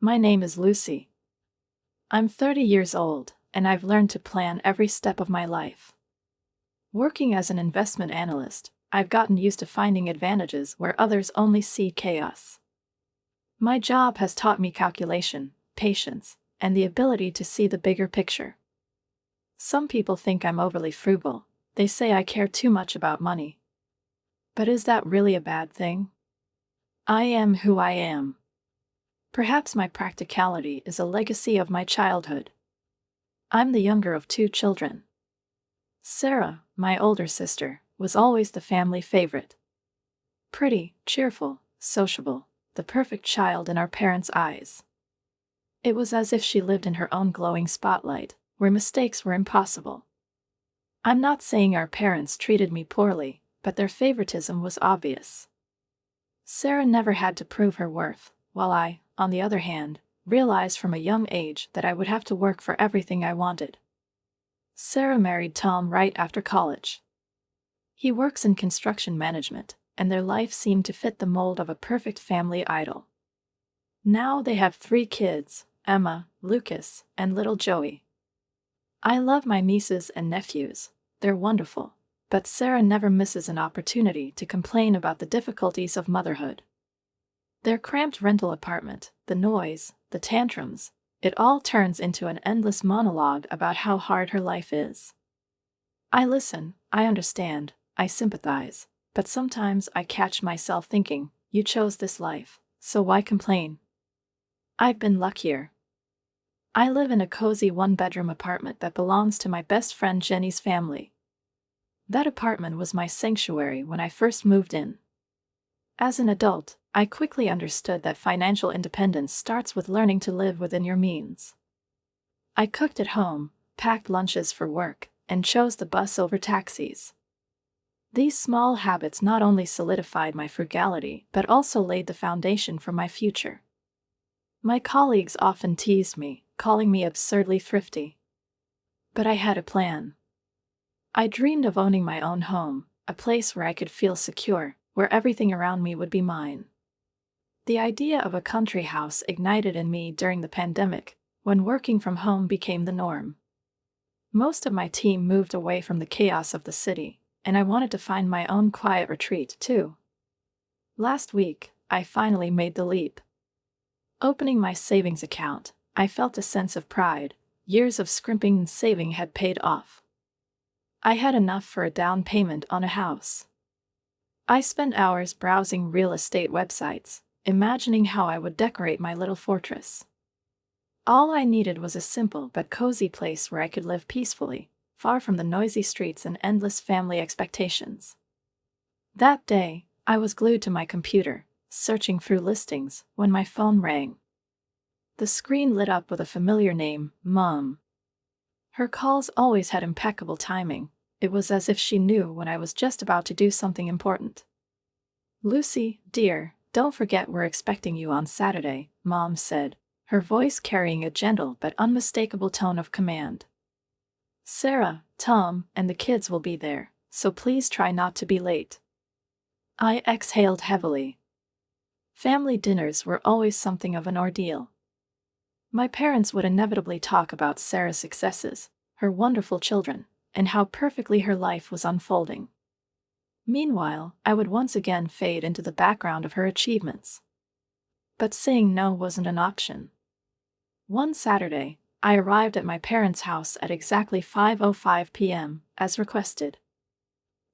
My name is Lucy. I'm 30 years old, and I've learned to plan every step of my life. Working as an investment analyst, I've gotten used to finding advantages where others only see chaos. My job has taught me calculation, patience, and the ability to see the bigger picture. Some people think I'm overly frugal. They say I care too much about money. But is that really a bad thing? I am who I am. Perhaps my practicality is a legacy of my childhood. I'm the younger of two children. Sarah, my older sister, was always the family favorite. Pretty, cheerful, sociable, the perfect child in our parents' eyes. It was as if she lived in her own glowing spotlight, where mistakes were impossible. I'm not saying our parents treated me poorly, but their favoritism was obvious. Sarah never had to prove her worth, while I, on the other hand, realized from a young age that I would have to work for everything I wanted. Sarah married Tom right after college. He works in construction management, and their life seemed to fit the mold of a perfect family idol. Now they have 3 kids, Emma, Lucas, and little Joey. I love my nieces and nephews. They're wonderful, but Sarah never misses an opportunity to complain about the difficulties of motherhood. Their cramped rental apartment, the noise, the tantrums, it all turns into an endless monologue about how hard her life is. I listen, I understand, I sympathize, but sometimes I catch myself thinking, you chose this life, so why complain? I've been luckier. I live in a cozy 1-bedroom apartment that belongs to my best friend Jenny's family. That apartment was my sanctuary when I first moved in. As an adult, I quickly understood that financial independence starts with learning to live within your means. I cooked at home, packed lunches for work, and chose the bus over taxis. These small habits not only solidified my frugality but also laid the foundation for my future. My colleagues often teased me, calling me absurdly thrifty. But I had a plan. I dreamed of owning my own home, a place where I could feel secure, where everything around me would be mine. The idea of a country house ignited in me during the pandemic, when working from home became the norm. Most of my team moved away from the chaos of the city, and I wanted to find my own quiet retreat too. Last week, I finally made the leap. Opening my savings account, I felt a sense of pride. Years of scrimping and saving had paid off. I had enough for a down payment on a house. I spent hours browsing real estate websites, imagining how I would decorate my little fortress. All I needed was a simple but cozy place where I could live peacefully, far from the noisy streets and endless family expectations. That day, I was glued to my computer, searching through listings, when my phone rang. The screen lit up with a familiar name, Mom. Her calls always had impeccable timing. It was as if she knew when I was just about to do something important. "Lucy, dear, don't forget we're expecting you on Saturday," Mom said, her voice carrying a gentle but unmistakable tone of command. "Sarah, Tom, and the kids will be there, so please try not to be late." I exhaled heavily. Family dinners were always something of an ordeal. My parents would inevitably talk about Sarah's successes, her wonderful children, and how perfectly her life was unfolding. Meanwhile, I would once again fade into the background of her achievements. But saying no wasn't an option. One Saturday, I arrived at my parents' house at exactly 5:05 p.m., as requested.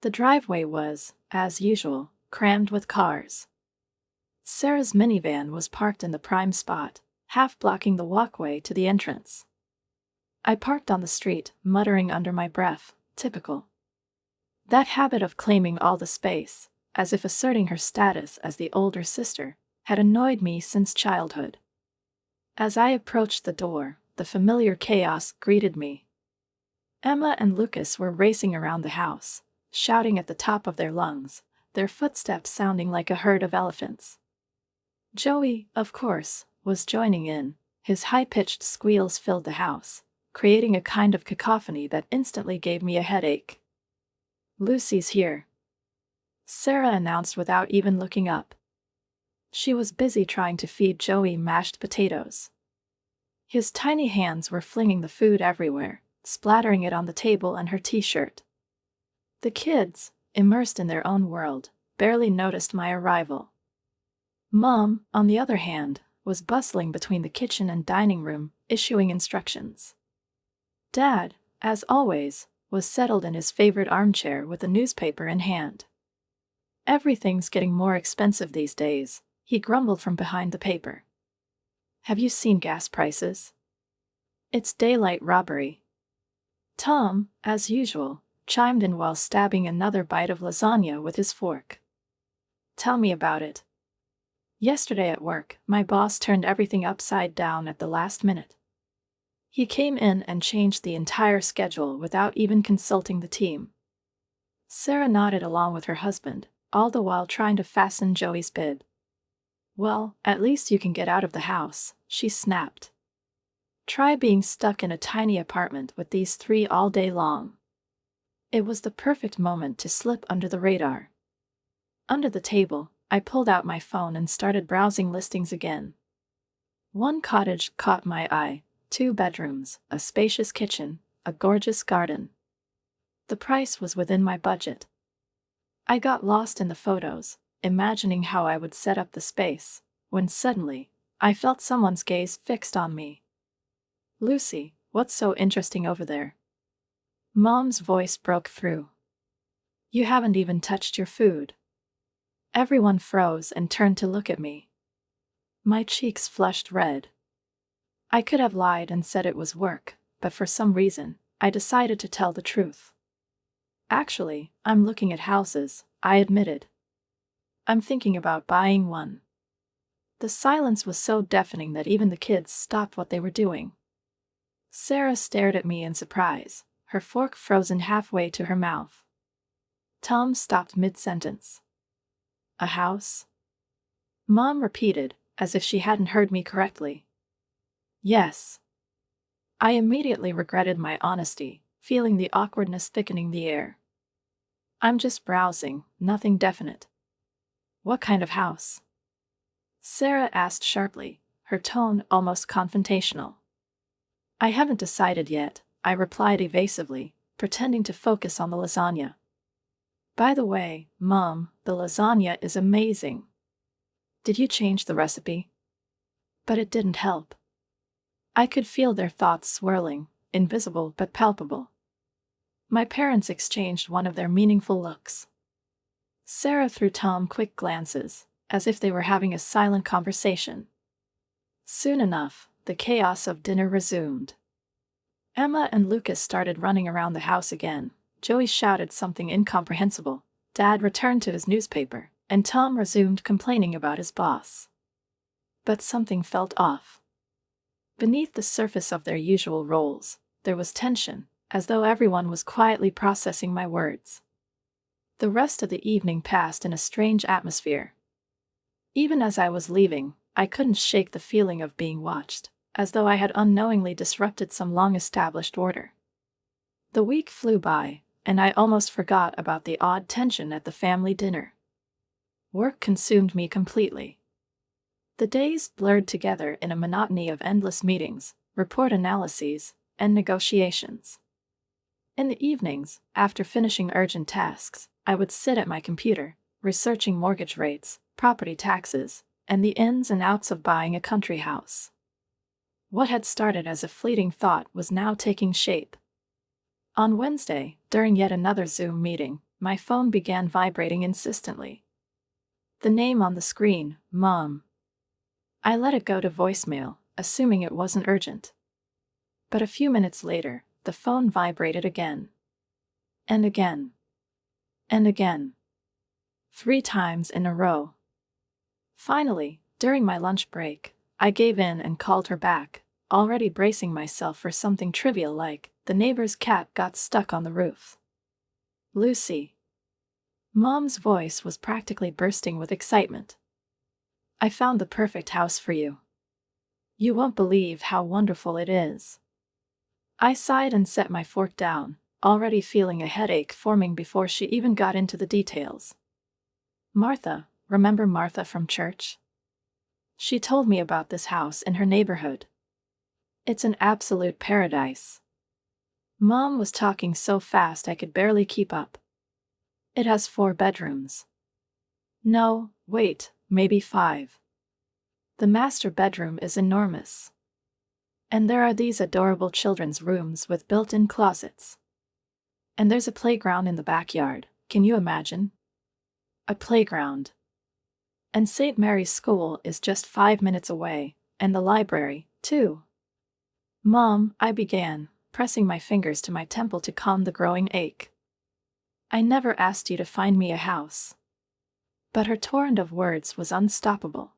The driveway was, as usual, crammed with cars. Sarah's minivan was parked in the prime spot, half blocking the walkway to the entrance. I parked on the street, muttering under my breath, typical. That habit of claiming all the space, as if asserting her status as the older sister, had annoyed me since childhood. As I approached the door, the familiar chaos greeted me. Emma and Lucas were racing around the house, shouting at the top of their lungs, their footsteps sounding like a herd of elephants. Joey, of course, was joining in. His high-pitched squeals filled the house, creating a kind of cacophony that instantly gave me a headache. "Lucy's here," Sarah announced without even looking up. She was busy trying to feed Joey mashed potatoes. His tiny hands were flinging the food everywhere, splattering it on the table and her t-shirt. The kids, immersed in their own world, barely noticed my arrival. Mom, on the other hand, was bustling between the kitchen and dining room, issuing instructions. Dad, as always, was settled in his favorite armchair with a newspaper in hand. "Everything's getting more expensive these days," he grumbled from behind the paper. "Have you seen gas prices? It's daylight robbery." Tom, as usual, chimed in while stabbing another bite of lasagna with his fork. "Tell me about it. Yesterday at work, my boss turned everything upside down at the last minute. He came in and changed the entire schedule without even consulting the team." Sarah nodded along with her husband, all the while trying to fasten Joey's bid. "Well, at least you can get out of the house," she snapped. "Try being stuck in a tiny apartment with these three all day long." It was the perfect moment to slip under the radar. Under the table, I pulled out my phone and started browsing listings again. One cottage caught my eye: 2 bedrooms, a spacious kitchen, a gorgeous garden. The price was within my budget. I got lost in the photos, imagining how I would set up the space, when suddenly, I felt someone's gaze fixed on me. "Lucy, what's so interesting over there?" Mom's voice broke through. "You haven't even touched your food." Everyone froze and turned to look at me. My cheeks flushed red. I could have lied and said it was work, but for some reason, I decided to tell the truth. "Actually, I'm looking at houses," I admitted. "I'm thinking about buying one." The silence was so deafening that even the kids stopped what they were doing. Sarah stared at me in surprise, her fork frozen halfway to her mouth. Tom stopped mid-sentence. "A house?" Mom repeated, as if she hadn't heard me correctly. "Yes." I immediately regretted my honesty, feeling the awkwardness thickening the air. "I'm just browsing, nothing definite." "What kind of house?" Sarah asked sharply, her tone almost confrontational. "I haven't decided yet," I replied evasively, pretending to focus on the lasagna. "By the way, Mom, the lasagna is amazing. Did you change the recipe?" But it didn't help. I could feel their thoughts swirling, invisible but palpable. My parents exchanged one of their meaningful looks. Sarah threw Tom quick glances, as if they were having a silent conversation. Soon enough, the chaos of dinner resumed. Emma and Lucas started running around the house again. Joey shouted something incomprehensible. Dad returned to his newspaper, and Tom resumed complaining about his boss. But something felt off. Beneath the surface of their usual roles, there was tension, as though everyone was quietly processing my words. The rest of the evening passed in a strange atmosphere. Even as I was leaving, I couldn't shake the feeling of being watched, as though I had unknowingly disrupted some long-established order. The week flew by, and I almost forgot about the odd tension at the family dinner. Work consumed me completely. The days blurred together in a monotony of endless meetings, report analyses, and negotiations. In the evenings, after finishing urgent tasks, I would sit at my computer, researching mortgage rates, property taxes, and the ins and outs of buying a country house. What had started as a fleeting thought was now taking shape. On Wednesday, during yet another Zoom meeting, my phone began vibrating insistently. The name on the screen, Mom. I let it go to voicemail, assuming it wasn't urgent. But a few minutes later, the phone vibrated again. And again. And again. 3 times in a row. Finally, during my lunch break, I gave in and called her back, already bracing myself for something trivial like, the neighbor's cat got stuck on the roof. "Lucy." Mom's voice was practically bursting with excitement. "I found the perfect house for you. You won't believe how wonderful it is." I sighed and set my fork down, already feeling a headache forming before she even got into the details. "Martha, remember Martha from church? She told me about this house in her neighborhood. It's an absolute paradise. Mom was talking so fast I could barely keep up. It has 4 bedrooms. No, wait, maybe 5. The master bedroom is enormous. And there are these adorable children's rooms with built-in closets. And there's a playground in the backyard, can you imagine? A playground. And St. Mary's School is just 5 minutes away, and the library, too. Mom, I began, pressing my fingers to my temple to calm the growing ache. I never asked you to find me a house. But her torrent of words was unstoppable.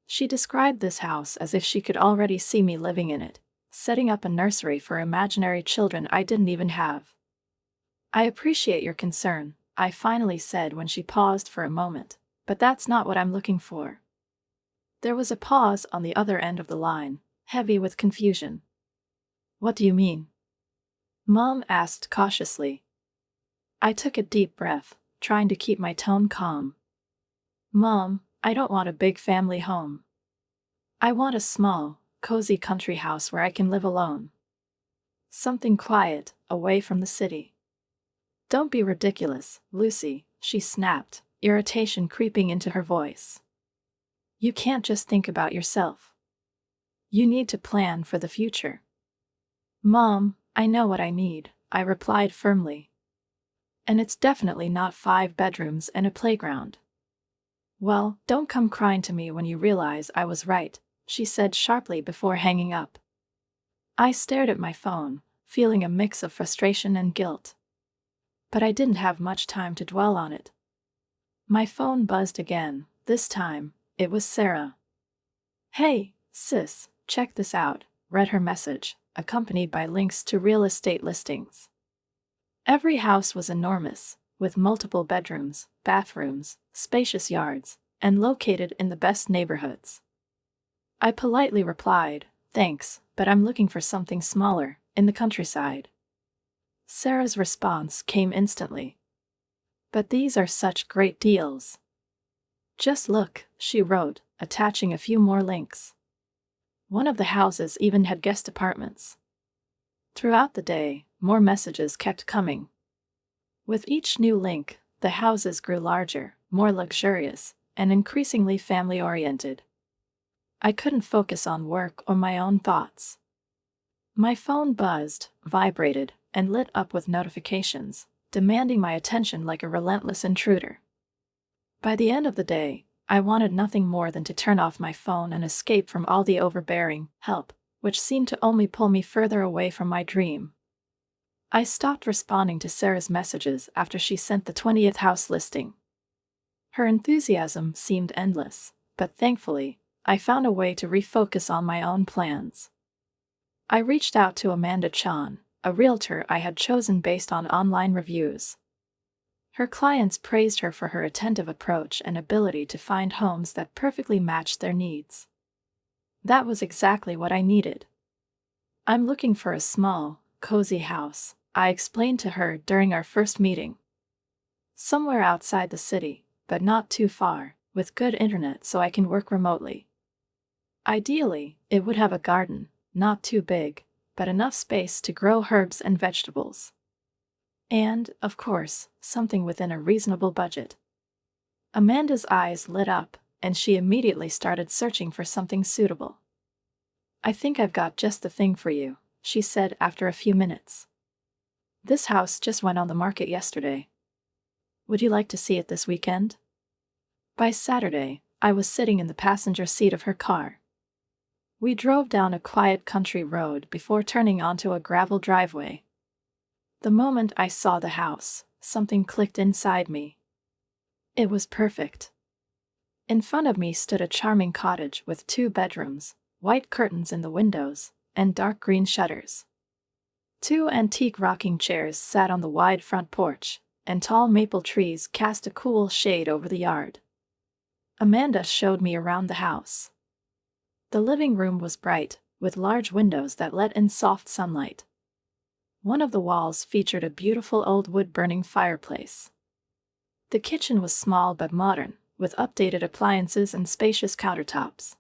She described this house as if she could already see me living in it, setting up a nursery for imaginary children I didn't even have. I appreciate your concern, I finally said when she paused for a moment, but that's not what I'm looking for. There was a pause on the other end of the line, heavy with confusion. What do you mean? Mom asked cautiously. I took a deep breath, trying to keep my tone calm. Mom, I don't want a big family home. I want a small, cozy country house where I can live alone. Something quiet, away from the city. Don't be ridiculous, Lucy, she snapped, irritation creeping into her voice. You can't just think about yourself. You need to plan for the future. Mom, I know what I need, I replied firmly. And it's definitely not 5 bedrooms and a playground. Well, don't come crying to me when you realize I was right, she said sharply before hanging up. I stared at my phone, feeling a mix of frustration and guilt. But I didn't have much time to dwell on it. My phone buzzed again. This time, it was Sarah. Hey, sis, check this out, read her message, accompanied by links to real estate listings. Every house was enormous, with multiple bedrooms, bathrooms, spacious yards, and located in the best neighborhoods. I politely replied, thanks, but I'm looking for something smaller, in the countryside. Sarah's response came instantly. But these are such great deals. Just look, she wrote, attaching a few more links. One of the houses even had guest apartments. Throughout the day, more messages kept coming. With each new link, the houses grew larger, more luxurious, and increasingly family-oriented. I couldn't focus on work or my own thoughts. My phone buzzed, vibrated, and lit up with notifications, demanding my attention like a relentless intruder. By the end of the day, I wanted nothing more than to turn off my phone and escape from all the overbearing help, which seemed to only pull me further away from my dream. I stopped responding to Sarah's messages after she sent the 20th house listing. Her enthusiasm seemed endless, but thankfully, I found a way to refocus on my own plans. I reached out to Amanda Chan, a realtor I had chosen based on online reviews. Her clients praised her for her attentive approach and ability to find homes that perfectly matched their needs. That was exactly what I needed. I'm looking for a small, cozy house, I explained to her during our first meeting. Somewhere outside the city, but not too far, with good internet so I can work remotely. Ideally, it would have a garden, not too big, but enough space to grow herbs and vegetables. And, of course, something within a reasonable budget. Amanda's eyes lit up, and she immediately started searching for something suitable. I think I've got just the thing for you, she said after a few minutes. This house just went on the market yesterday. Would you like to see it this weekend? By Saturday, I was sitting in the passenger seat of her car. We drove down a quiet country road before turning onto a gravel driveway. The moment I saw the house, something clicked inside me. It was perfect. In front of me stood a charming cottage with 2 bedrooms, white curtains in the windows, and dark green shutters. 2 antique rocking chairs sat on the wide front porch, and tall maple trees cast a cool shade over the yard. Amanda showed me around the house. The living room was bright, with large windows that let in soft sunlight. One of the walls featured a beautiful old wood-burning fireplace. The kitchen was small but modern, with updated appliances and spacious countertops.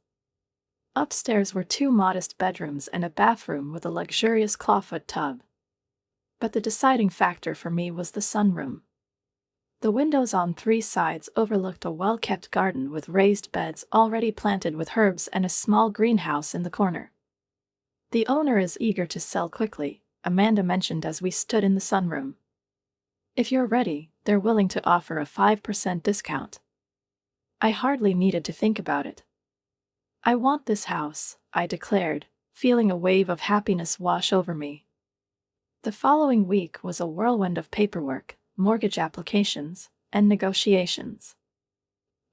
Upstairs were 2 modest bedrooms and a bathroom with a luxurious clawfoot tub. But the deciding factor for me was the sunroom. The windows on 3 sides overlooked a well-kept garden with raised beds already planted with herbs and a small greenhouse in the corner. "The owner is eager to sell quickly," Amanda mentioned as we stood in the sunroom. "If you're ready, they're willing to offer a 5% discount." I hardly needed to think about it. "I want this house," I declared, feeling a wave of happiness wash over me. The following week was a whirlwind of paperwork, mortgage applications, and negotiations.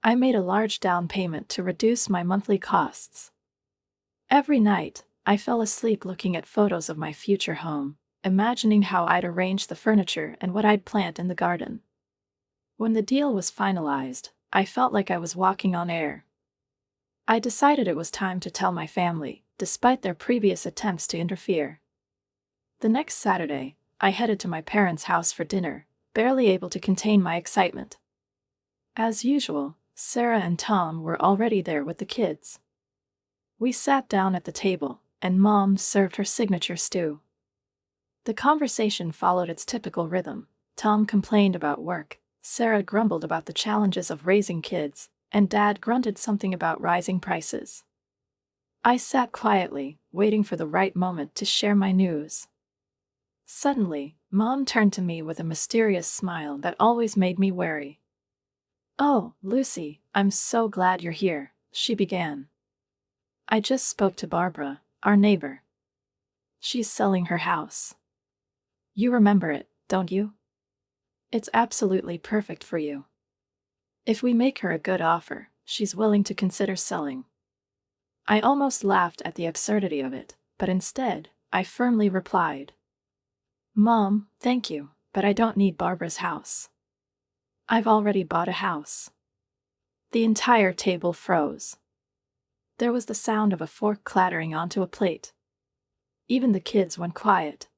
I made a large down payment to reduce my monthly costs. Every night, I fell asleep looking at photos of my future home, imagining how I'd arrange the furniture and what I'd plant in the garden. When the deal was finalized, I felt like I was walking on air. I decided it was time to tell my family, despite their previous attempts to interfere. The next Saturday, I headed to my parents' house for dinner, barely able to contain my excitement. As usual, Sarah and Tom were already there with the kids. We sat down at the table, and Mom served her signature stew. The conversation followed its typical rhythm. Tom complained about work, Sarah grumbled about the challenges of raising kids, and Dad grunted something about rising prices. I sat quietly, waiting for the right moment to share my news. Suddenly, Mom turned to me with a mysterious smile that always made me wary. "Oh, Lucy, I'm so glad you're here," she began. "I just spoke to Barbara, our neighbor. She's selling her house. You remember it, don't you? It's absolutely perfect for you. If we make her a good offer, she's willing to consider selling." I almost laughed at the absurdity of it, but instead, I firmly replied, "Mom, thank you, but I don't need Barbara's house. I've already bought a house." The entire table froze. There was the sound of a fork clattering onto a plate. Even the kids went quiet.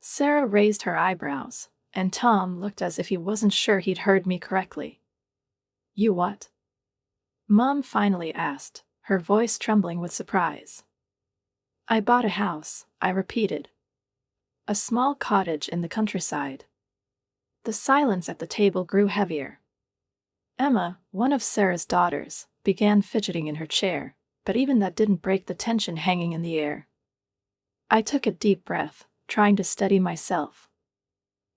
Sarah raised her eyebrows, and Tom looked as if he wasn't sure he'd heard me correctly. "You what?" Mom finally asked, her voice trembling with surprise. "I bought a house," I repeated. "A small cottage in the countryside." The silence at the table grew heavier. Emma, one of Sarah's daughters, began fidgeting in her chair, but even that didn't break the tension hanging in the air. I took a deep breath, trying to steady myself.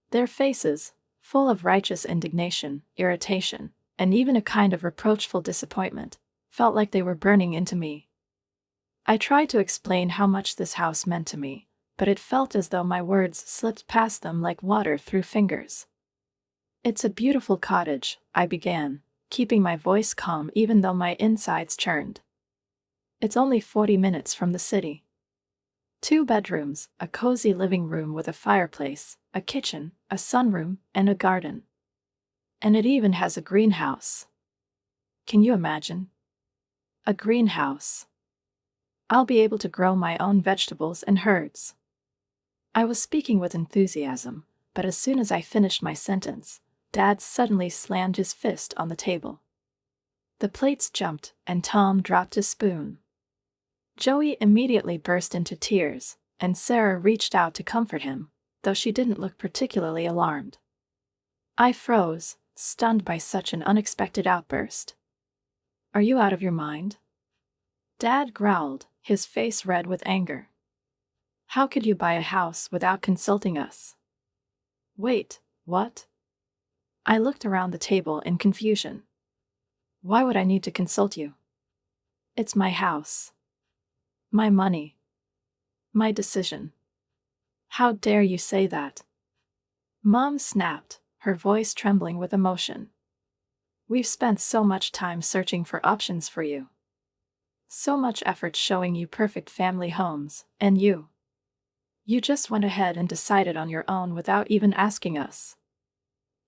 Their faces, full of righteous indignation, irritation, and even a kind of reproachful disappointment, felt like they were burning into me. I tried to explain how much this house meant to me, but it felt as though my words slipped past them like water through fingers. "It's a beautiful cottage," I began, keeping my voice calm even though my insides churned. "It's only 40 minutes from the city. 2 bedrooms, a cozy living room with a fireplace, a kitchen, a sunroom, and a garden. And it even has a greenhouse. Can you imagine? A greenhouse. I'll be able to grow my own vegetables and herbs." I was speaking with enthusiasm, but as soon as I finished my sentence, Dad suddenly slammed his fist on the table. The plates jumped, and Tom dropped his spoon. Joey immediately burst into tears, and Sarah reached out to comfort him, though she didn't look particularly alarmed. I froze, stunned by such an unexpected outburst. "Are you out of your mind?" Dad growled, his face red with anger. "How could you buy a house without consulting us?" "Wait, what?" I looked around the table in confusion. "Why would I need to consult you? It's my house. My money. My decision. How dare you say that?" Mom snapped, her voice trembling with emotion. "We've spent so much time searching for options for you. So much effort showing you perfect family homes, and you just went ahead and decided on your own without even asking us."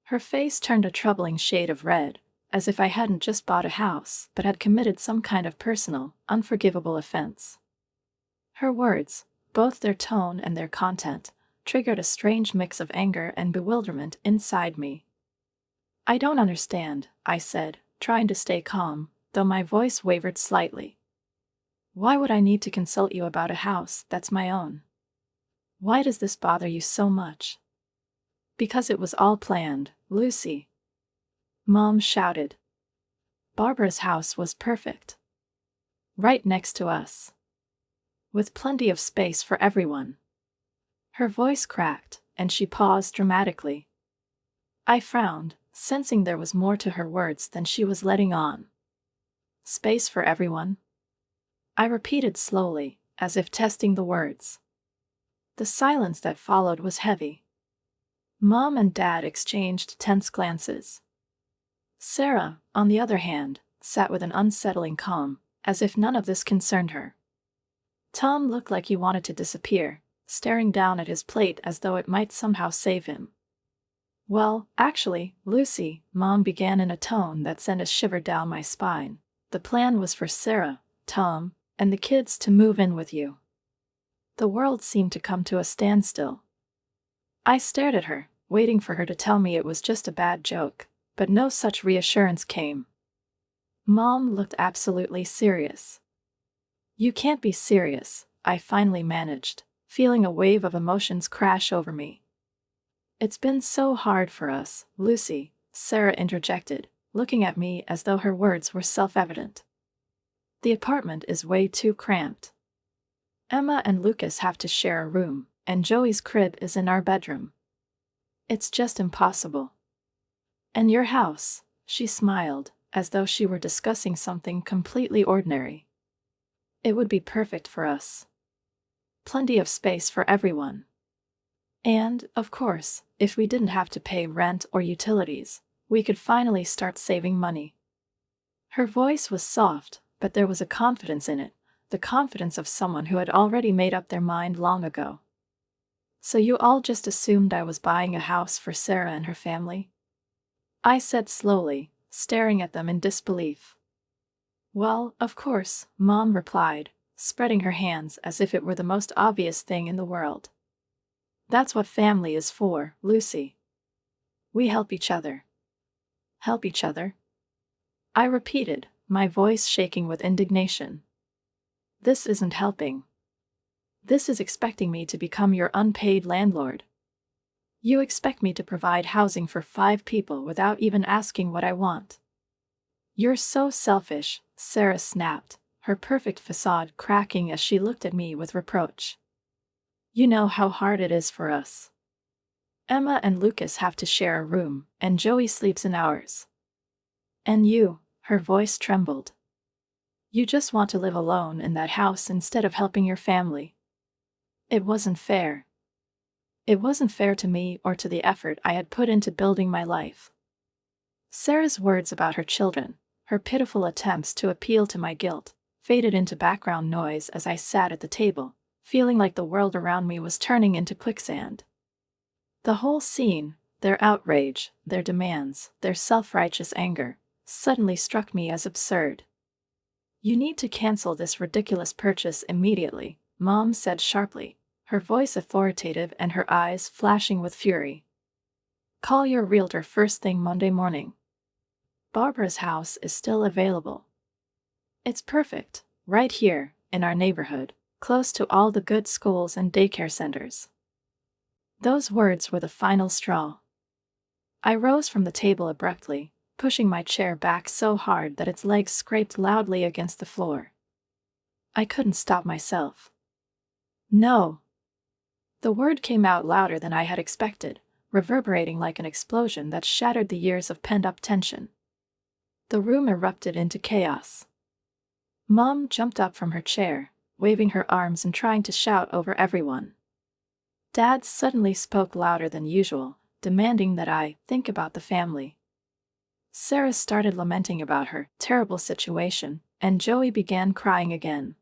Her face turned a troubling shade of red, as if I hadn't just bought a house but had committed some kind of personal, unforgivable offense. Her words, both their tone and their content, triggered a strange mix of anger and bewilderment inside me. "I don't understand," I said, trying to stay calm, though my voice wavered slightly. Why would I need to consult you about a house that's my own? Why does this bother you so much? Because it was all planned, Lucy. Mom shouted. Barbara's house was perfect. Right next to us. With plenty of space for everyone. Her voice cracked, and she paused dramatically. I frowned, sensing there was more to her words than she was letting on. Space for everyone? I repeated slowly, as if testing the words. The silence that followed was heavy. Mom and Dad exchanged tense glances. Sarah, on the other hand, sat with an unsettling calm, as if none of this concerned her. Tom looked like he wanted to disappear, staring down at his plate as though it might somehow save him. Well, actually, Lucy, Mom began in a tone that sent a shiver down my spine. The plan was for Sarah, Tom, and the kids to move in with you. The world seemed to come to a standstill. I stared at her, waiting for her to tell me it was just a bad joke, but no such reassurance came. Mom looked absolutely serious. You can't be serious, I finally managed, feeling a wave of emotions crash over me. It's been so hard for us, Lucy, Sarah interjected, looking at me as though her words were self-evident. The apartment is way too cramped. Emma and Lucas have to share a room, and Joey's crib is in our bedroom. It's just impossible. And your house, she smiled, as though she were discussing something completely ordinary. It would be perfect for us. Plenty of space for everyone. And, of course, if we didn't have to pay rent or utilities, we could finally start saving money. Her voice was soft, but there was a confidence in it, the confidence of someone who had already made up their mind long ago. So you all just assumed I was buying a house for Sarah and her family? I said slowly, staring at them in disbelief. Well, of course, Mom replied, spreading her hands as if it were the most obvious thing in the world. That's what family is for, Lucy. We help each other. Help each other? I repeated, my voice shaking with indignation. This isn't helping. This is expecting me to become your unpaid landlord. You expect me to provide housing for 5 people without even asking what I want. You're so selfish, Sarah snapped, her perfect facade cracking as she looked at me with reproach. You know how hard it is for us. Emma and Lucas have to share a room, and Joey sleeps in ours. And you, her voice trembled. You just want to live alone in that house instead of helping your family. It wasn't fair. It wasn't fair to me or to the effort I had put into building my life. Sarah's words about her children, her pitiful attempts to appeal to my guilt, faded into background noise as I sat at the table, feeling like the world around me was turning into quicksand. The whole scene, their outrage, their demands, their self-righteous anger, suddenly struck me as absurd. You need to cancel this ridiculous purchase immediately, Mom said sharply, her voice authoritative and her eyes flashing with fury. Call your realtor first thing Monday morning. Barbara's house is still available. It's perfect, right here, in our neighborhood, close to all the good schools and daycare centers. Those words were the final straw. I rose from the table abruptly, pushing my chair back so hard that its legs scraped loudly against the floor. I couldn't stop myself. No. The word came out louder than I had expected, reverberating like an explosion that shattered the years of pent-up tension. The room erupted into chaos. Mom jumped up from her chair, waving her arms and trying to shout over everyone. Dad suddenly spoke louder than usual, demanding that I think about the family. Sarah started lamenting about her terrible situation, and Joey began crying again.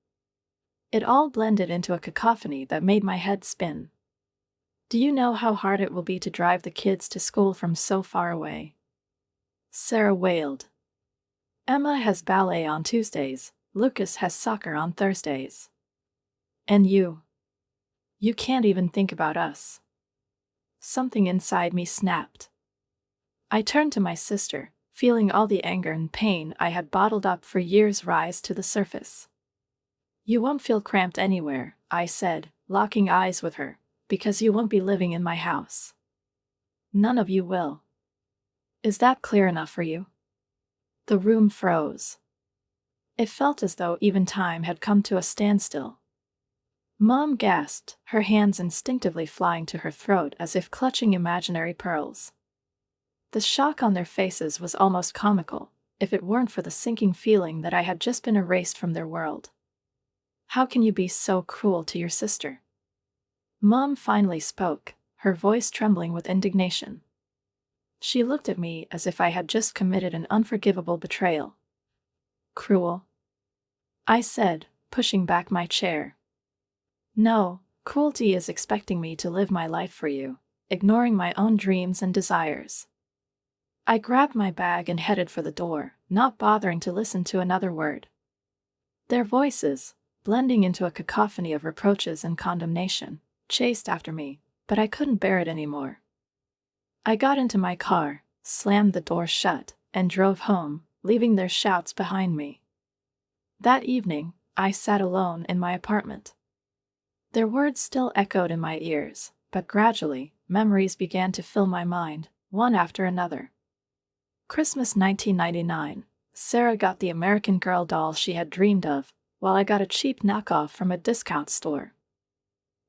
It all blended into a cacophony that made my head spin. Do you know how hard it will be to drive the kids to school from so far away? Sarah wailed. Emma has ballet on Tuesdays, Lucas has soccer on Thursdays. And you can't even think about us. Something inside me snapped. I turned to my sister, feeling all the anger and pain I had bottled up for years rise to the surface. "You won't feel cramped anywhere," I said, locking eyes with her, "because you won't be living in my house. None of you will. Is that clear enough for you?" The room froze. It felt as though even time had come to a standstill. Mom gasped, her hands instinctively flying to her throat as if clutching imaginary pearls. The shock on their faces was almost comical, if it weren't for the sinking feeling that I had just been erased from their world. "How can you be so cruel to your sister?" Mom finally spoke, her voice trembling with indignation. She looked at me as if I had just committed an unforgivable betrayal. "Cruel?" I said, pushing back my chair. "No, cruelty is expecting me to live my life for you, ignoring my own dreams and desires." I grabbed my bag and headed for the door, not bothering to listen to another word. Their voices, blending into a cacophony of reproaches and condemnation, chased after me, but I couldn't bear it anymore. I got into my car, slammed the door shut, and drove home, leaving their shouts behind me. That evening, I sat alone in my apartment. Their words still echoed in my ears, but gradually, memories began to fill my mind, one after another. Christmas 1999. Sarah got the American Girl doll she had dreamed of, while I got a cheap knockoff from a discount store.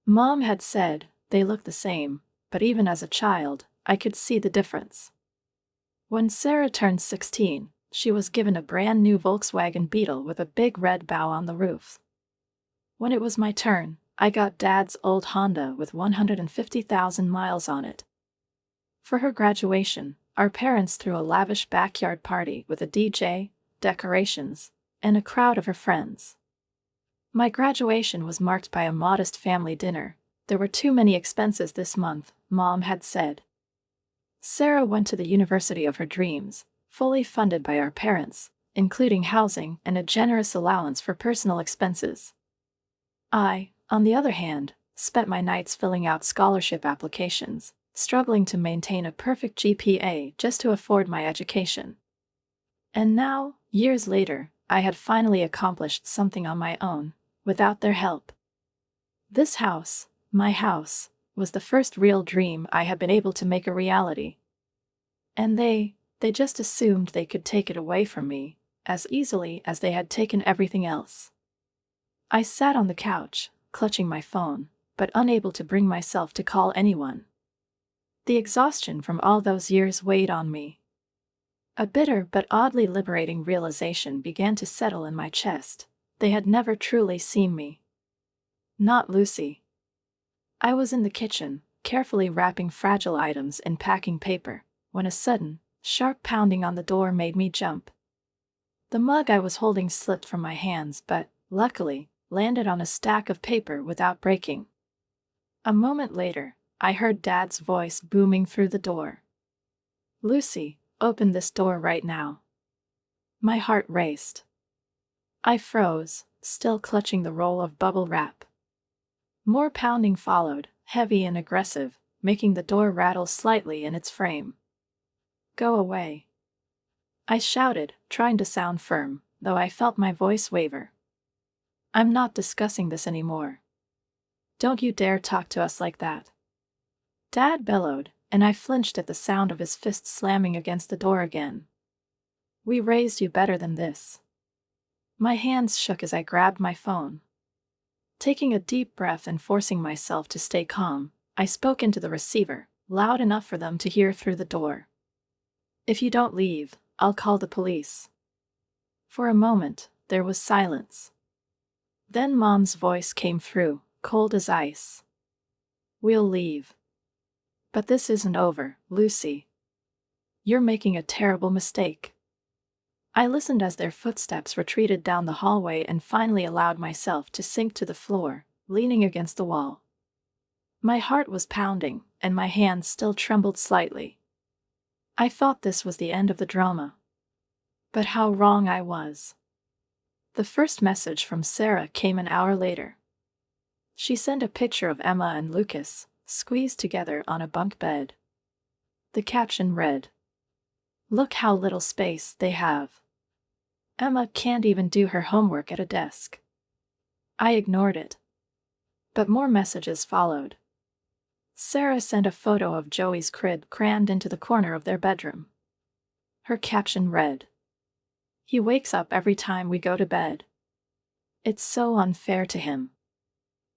Mom had said they looked the same, but even as a child, I could see the difference. When Sarah turned 16, she was given a brand new Volkswagen Beetle with a big red bow on the roof. When it was my turn, I got Dad's old Honda with 150,000 miles on it. For her graduation, our parents threw a lavish backyard party with a DJ, decorations, and a crowd of her friends. My graduation was marked by a modest family dinner. There were too many expenses this month, Mom had said. Sarah went to the university of her dreams, fully funded by our parents, including housing and a generous allowance for personal expenses. I, on the other hand, spent my nights filling out scholarship applications, struggling to maintain a perfect GPA just to afford my education. And now, years later, I had finally accomplished something on my own, without their help. This house, my house, was the first real dream I had been able to make a reality. And they just assumed they could take it away from me, as easily as they had taken everything else. I sat on the couch, clutching my phone, but unable to bring myself to call anyone. The exhaustion from all those years weighed on me. A bitter but oddly liberating realization began to settle in my chest. They had never truly seen me. Not Lucy. I was in the kitchen, carefully wrapping fragile items in packing paper, when a sudden, sharp pounding on the door made me jump. The mug I was holding slipped from my hands but, luckily, landed on a stack of paper without breaking. A moment later, I heard Dad's voice booming through the door. "Lucy, open this door right now." My heart raced. I froze, still clutching the roll of bubble wrap. More pounding followed, heavy and aggressive, making the door rattle slightly in its frame. "Go away," I shouted, trying to sound firm, though I felt my voice waver. "I'm not discussing this anymore. Don't you dare talk to us like that." Dad bellowed, and I flinched at the sound of his fist slamming against the door again. "We raised you better than this." My hands shook as I grabbed my phone. Taking a deep breath and forcing myself to stay calm, I spoke into the receiver, loud enough for them to hear through the door. "If you don't leave, I'll call the police." For a moment, there was silence. Then Mom's voice came through, cold as ice. "We'll leave. But this isn't over, Lucy. You're making a terrible mistake." I listened as their footsteps retreated down the hallway and finally allowed myself to sink to the floor, leaning against the wall. My heart was pounding, and my hands still trembled slightly. I thought this was the end of the drama. But how wrong I was. The first message from Sarah came an hour later. She sent a picture of Emma and Lucas, squeezed together on a bunk bed. The caption read, Look how little space they have. Emma can't even do her homework at a desk. I ignored it. But more messages followed. Sarah sent a photo of Joey's crib crammed into the corner of their bedroom. Her caption read, "He wakes up every time we go to bed. It's so unfair to him."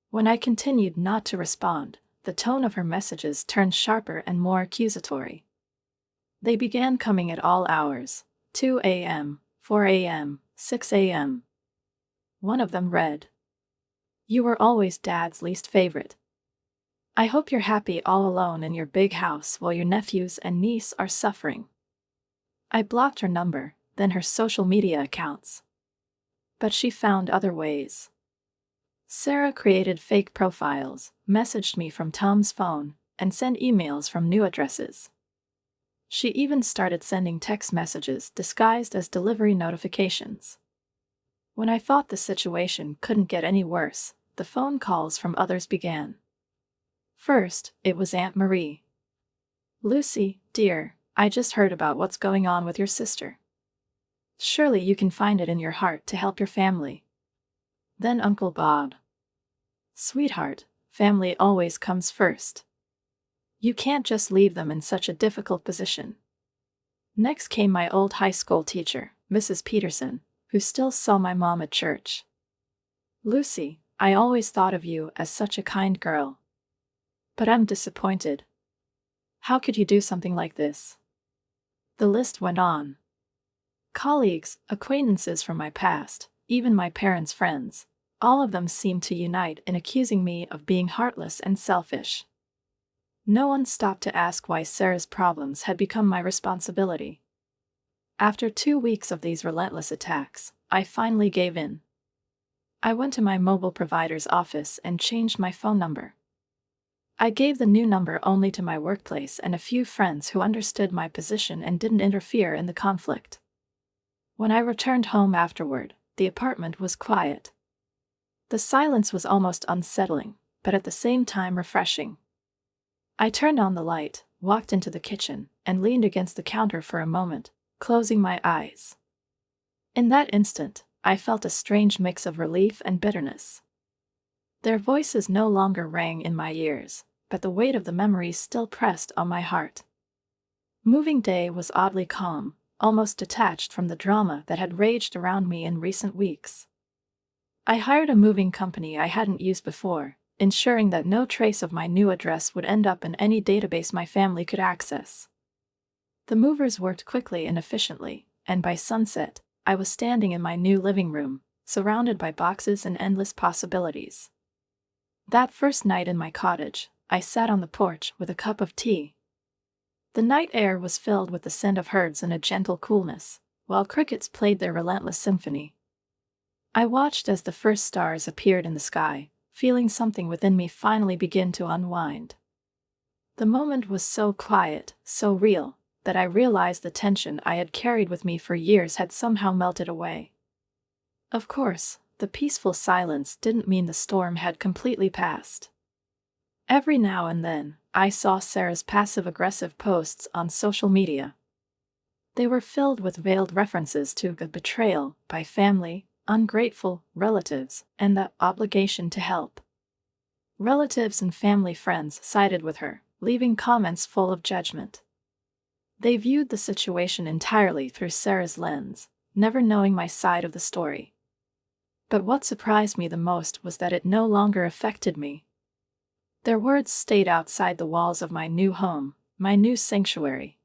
When I continued not to respond, the tone of her messages turned sharper and more accusatory. They began coming at all hours, 2 a.m., 4 a.m., 6 a.m. One of them read, "You were always Dad's least favorite. I hope you're happy all alone in your big house while your nephews and niece are suffering." I blocked her number, then her social media accounts. But she found other ways. Sarah created fake profiles, messaged me from Tom's phone, and sent emails from new addresses. She even started sending text messages disguised as delivery notifications. When I thought the situation couldn't get any worse, the phone calls from others began. First, it was Aunt Marie. "Lucy, dear, I just heard about what's going on with your sister. Surely you can find it in your heart to help your family." Then Uncle Bob. "Sweetheart, family always comes first. You can't just leave them in such a difficult position." Next came my old high school teacher, Mrs. Peterson, who still saw my mom at church. "Lucy, I always thought of you as such a kind girl. But I'm disappointed. How could you do something like this?" The list went on. Colleagues, acquaintances from my past, even my parents' friends, all of them seemed to unite in accusing me of being heartless and selfish. No one stopped to ask why Sarah's problems had become my responsibility. After 2 weeks of these relentless attacks, I finally gave in. I went to my mobile provider's office and changed my phone number. I gave the new number only to my workplace and a few friends who understood my position and didn't interfere in the conflict. When I returned home afterward, the apartment was quiet. The silence was almost unsettling, but at the same time refreshing. I turned on the light, walked into the kitchen, and leaned against the counter for a moment, closing my eyes. In that instant, I felt a strange mix of relief and bitterness. Their voices no longer rang in my ears, but the weight of the memories still pressed on my heart. Moving day was oddly calm, almost detached from the drama that had raged around me in recent weeks. I hired a moving company I hadn't used before, ensuring that no trace of my new address would end up in any database my family could access. The movers worked quickly and efficiently, and by sunset, I was standing in my new living room, surrounded by boxes and endless possibilities. That first night in my cottage, I sat on the porch with a cup of tea. The night air was filled with the scent of herbs and a gentle coolness, while crickets played their relentless symphony. I watched as the first stars appeared in the sky, feeling something within me finally begin to unwind. The moment was so quiet, so real, that I realized the tension I had carried with me for years had somehow melted away. Of course, the peaceful silence didn't mean the storm had completely passed. Every now and then, I saw Sarah's passive-aggressive posts on social media. They were filled with veiled references to the betrayal by family, ungrateful relatives, and the obligation to help. Relatives and family friends sided with her, leaving comments full of judgment. They viewed the situation entirely through Sarah's lens, never knowing my side of the story. But what surprised me the most was that it no longer affected me. Their words stayed outside the walls of my new home, my new sanctuary.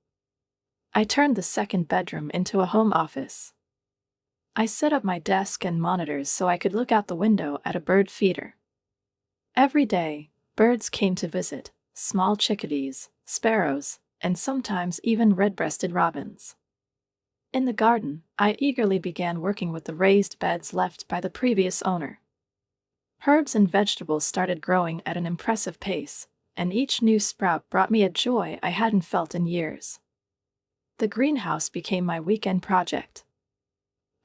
I turned the second bedroom into a home office. I set up my desk and monitors so I could look out the window at a bird feeder. Every day, birds came to visit, small chickadees, sparrows, and sometimes even red-breasted robins. In the garden, I eagerly began working with the raised beds left by the previous owner. Herbs and vegetables started growing at an impressive pace, and each new sprout brought me a joy I hadn't felt in years. The greenhouse became my weekend project.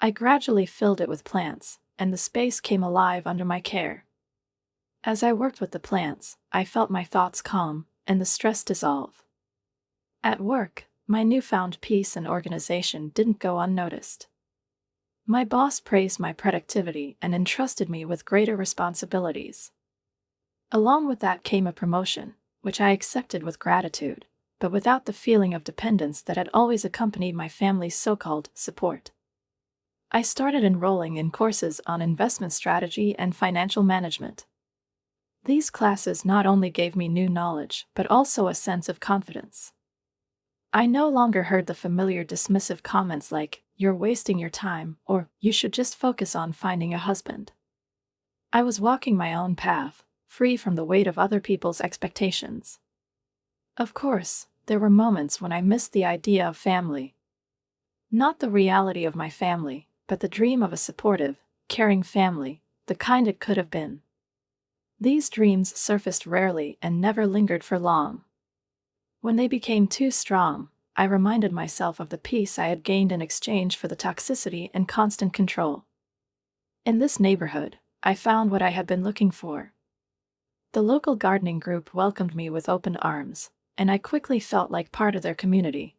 I gradually filled it with plants, and the space came alive under my care. As I worked with the plants, I felt my thoughts calm, and the stress dissolve. At work, My newfound peace and organization didn't go unnoticed. My boss praised my productivity and entrusted me with greater responsibilities. Along with that came a promotion, which I accepted with gratitude, but without the feeling of dependence that had always accompanied my family's so-called support. I started enrolling in courses on investment strategy and financial management. These classes not only gave me new knowledge, but also a sense of confidence. I no longer heard the familiar dismissive comments like, "You're wasting your time," or "You should just focus on finding a husband." I was walking my own path, free from the weight of other people's expectations. Of course, there were moments when I missed the idea of family. Not the reality of my family, but the dream of a supportive, caring family, the kind it could have been. These dreams surfaced rarely and never lingered for long. When they became too strong, I reminded myself of the peace I had gained in exchange for the toxicity and constant control. In this neighborhood, I found what I had been looking for. The local gardening group welcomed me with open arms, and I quickly felt like part of their community.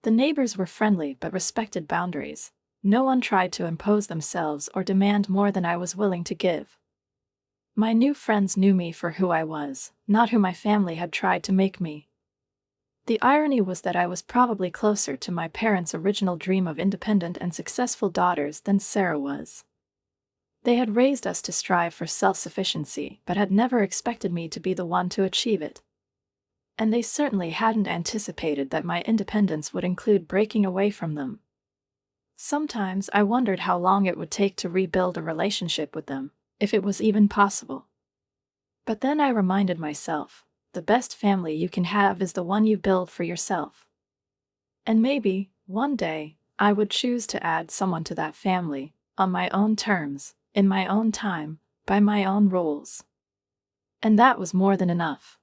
The neighbors were friendly but respected boundaries. No one tried to impose themselves or demand more than I was willing to give. My new friends knew me for who I was, not who my family had tried to make me. The irony was that I was probably closer to my parents' original dream of independent and successful daughters than Sarah was. They had raised us to strive for self-sufficiency, but had never expected me to be the one to achieve it. And they certainly hadn't anticipated that my independence would include breaking away from them. Sometimes I wondered how long it would take to rebuild a relationship with them, if it was even possible. But then I reminded myself, the best family you can have is the one you build for yourself. And maybe, one day, I would choose to add someone to that family, on my own terms, in my own time, by my own rules. And that was more than enough.